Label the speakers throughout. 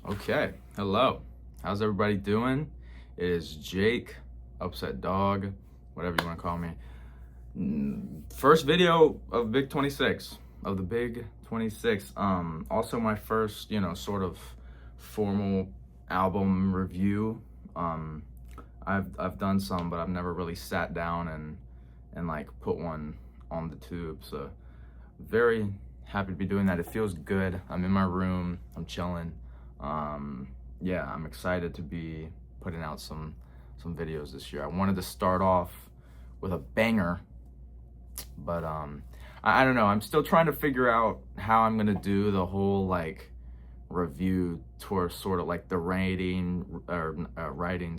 Speaker 1: Okay, hello. How's everybody doing? It is Jake, Upset Dog, whatever you want to call me. First video of Big 26, of the Big 26. Also my first, sort of formal album review. Um, I've done some, but I've never really sat down and like put one on the tube. So very happy to be doing that. It feels good. I'm in my room. I'm chilling. Yeah, I'm excited to be putting out some videos this year. I wanted to start off with a banger, but I don't know. I'm still trying to figure out how I'm gonna do the whole like review tour, sort of like the rating or rating,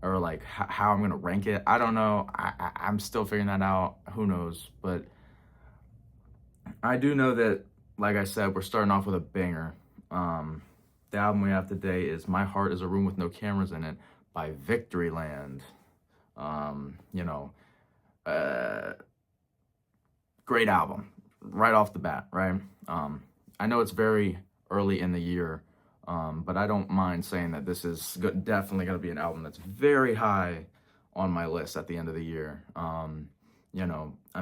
Speaker 1: or like how I'm gonna rank it. I don't know. I'm still figuring that out. Who knows? But I do know that, like I said, we're starting off with a banger. The album we have today is My Heart is a Room with No Cameras in It by Victoryland. Um, you know, uh, Great album right off the bat, right? I know it's very early in the year, but I don't mind saying that this is definitely going to be an album that's very high on my list at the end of the year. I'm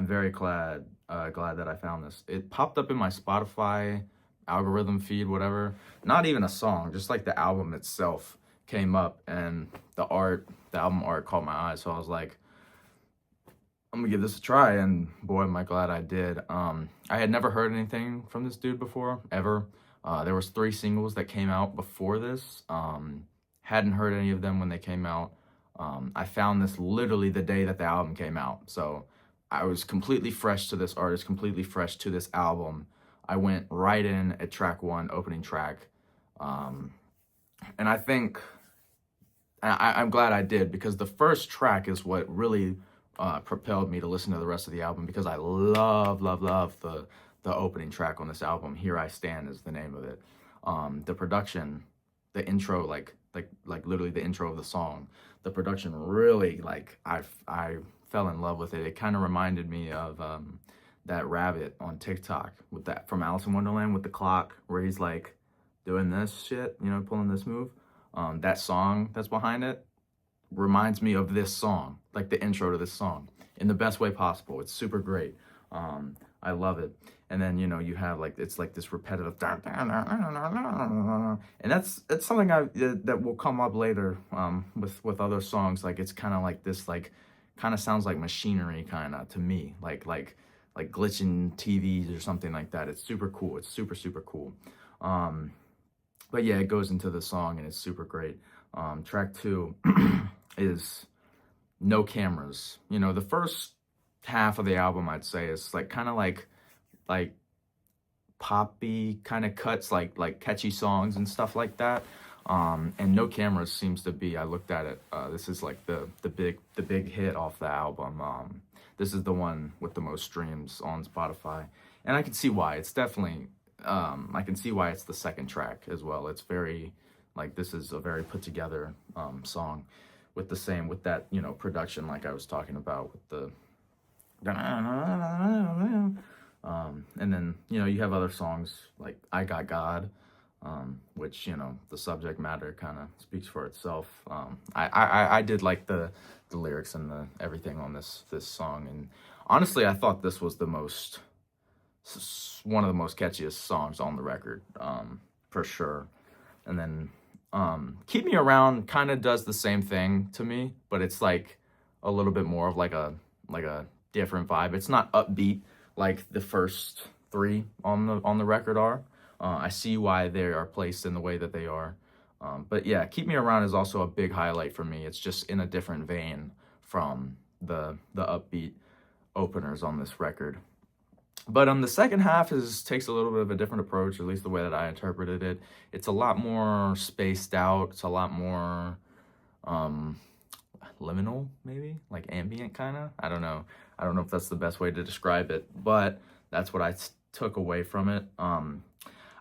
Speaker 1: very glad that I found this. It popped up in my Spotify algorithm feed, whatever. Not even a song, just like the album itself came up, and the album art caught my eye. So I was like, I'm gonna give this a try, and boy, am I glad I did. I had never heard anything from this dude before, ever. There was 3 singles that came out before this. Hadn't heard any of them when they came out. I found this literally the day that the album came out. So I was completely fresh to this artist, completely fresh to this album. I went right in at track 1, opening track. And I think I'm glad I did, because the first track is what really propelled me to listen to the rest of the album, because I love the opening track on this album. Here I Stand is the name of it. The production, the intro, like literally the intro of the song, the production really, like, I fell in love with it. It kind of reminded me of that rabbit on TikTok with that from Alice in Wonderland with the clock, where he's like doing this shit, pulling this move. That song that's behind it reminds me of this song, like the intro to this song, in the best way possible. It's super great. I love it. And then, you have like, it's like this repetitive, and that's something that will come up later with other songs. Like, it's kind of like this, like, kind of sounds like machinery, kind of, to me, like glitching TVs or something like that. It's super cool. It's super cool. But yeah, it goes into the song and it's super great. Track 2 is No Cameras. The first half of the album, I'd say, is like kind of like poppy kind of cuts, like catchy songs and stuff like that. And No Cameras seems to be, I looked at it, this is like the big hit off the album. This is the one with the most streams on Spotify, and I can see why. It's definitely, I can see why it's the second track as well. It's very, like, this is a very put together song with that, production, like I was talking about with the, and then, you have other songs like I Got God, which, the subject matter kind of speaks for itself. I did like the lyrics and the everything on this song, and honestly, I thought this was one of the most catchiest songs on the record, for sure. And then Keep Me Around kind of does the same thing to me, but it's like a little bit more of like a different vibe. It's not upbeat like the first 3 on the record are. I see why they are placed in the way that they are. But yeah, Keep Me Around is also a big highlight for me. It's just in a different vein from the upbeat openers on this record. But the second half takes a little bit of a different approach, at least the way that I interpreted it. It's a lot more spaced out. It's a lot more liminal, maybe, like ambient kind of. I don't know if that's the best way to describe it, but that's what I took away from it.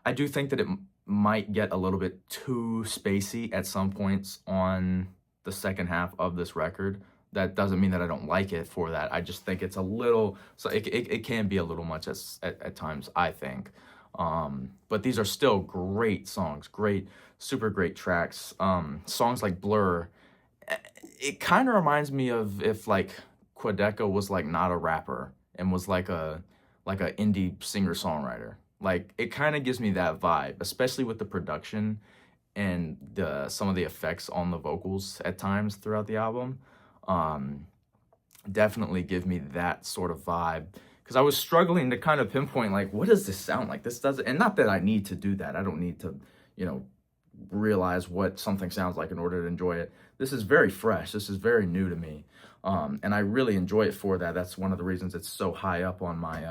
Speaker 1: I do think that it might get a little bit too spacey at some points on the second half of this record. That doesn't mean that I don't like it for that. I just think it's a little, so it can be a little much at times, I think. But these are still great songs, great, super great tracks. Songs like Blur, it kind of reminds me of if like Quadeca was like not a rapper and was like a indie singer-songwriter. Like it kind of gives me that vibe, especially with the production and the some of the effects on the vocals at times throughout the album. Um, Definitely give me that sort of vibe because I was struggling to kind of pinpoint like what does this sound like. This doesn't, and not that I need to do that. I don't need to, you know, realize what something sounds like in order to enjoy it. This is very fresh. This is very new to me, and I really enjoy it for that. That's one of the reasons it's so high up on my.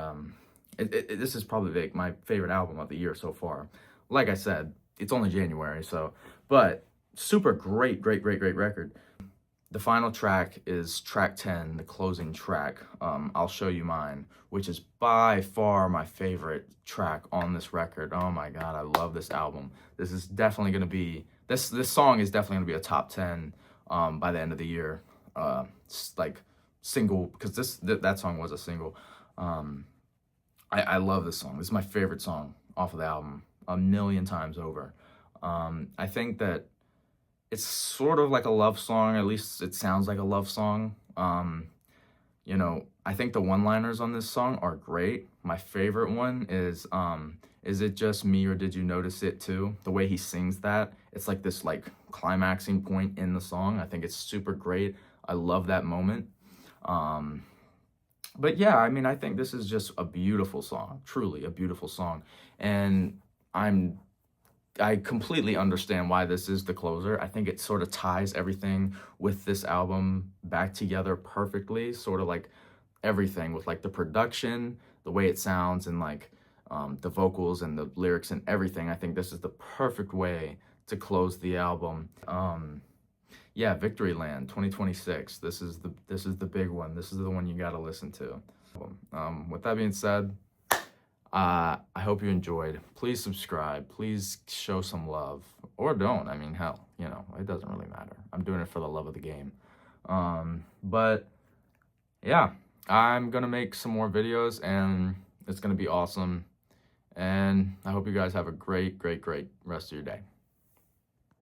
Speaker 1: This is probably like my favorite album of the year so far. Like I said, it's only January, so but super great record. The final track is track 10, the closing track. I'll show you mine, which is by far my favorite track on this record. Oh my God, I love this album. This is definitely gonna be, this song is definitely gonna be a top 10 by the end of the year. Like single, because that song was a single. I love this song. This is my favorite song off of the album, a million times over. I think that it's sort of like a love song, at least it sounds like a love song. You know, I think the one-liners on this song are great. My favorite one is it just me or did you notice it too? The way he sings that, it's like this like climaxing point in the song. I think it's super great. I love that moment. But yeah, I mean, I think this is just a beautiful song, truly a beautiful song. And I completely understand why this is the closer. I think it sort of ties everything with this album back together perfectly, sort of like everything with like the production, the way it sounds, and like the vocals and the lyrics and everything. I think this is the perfect way to close the album. Yeah, Victoryland 2026. This is the big one. This is the one you got to listen to. With that being said, I hope you enjoyed. Please subscribe. Please show some love. Or don't. I mean, hell, you know, it doesn't really matter. I'm doing it for the love of the game. But yeah, I'm going to make some more videos and it's going to be awesome. And I hope you guys have a great rest of your day.